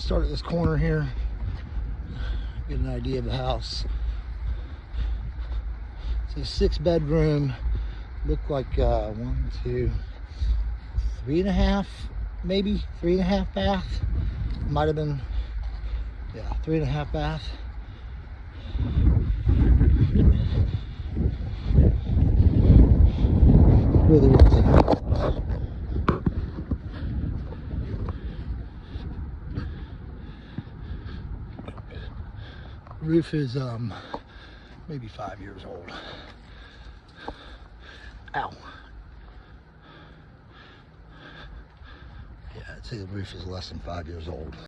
start at this corner here, get an idea of the house. It's a 6-bedroom, look like 1, 2, 3.5, maybe 3.5 bath. Might have been, yeah, 3.5 bath. Really was. Roof is maybe 5 years old. Ow. Yeah, I'd say the roof is less than 5 years old.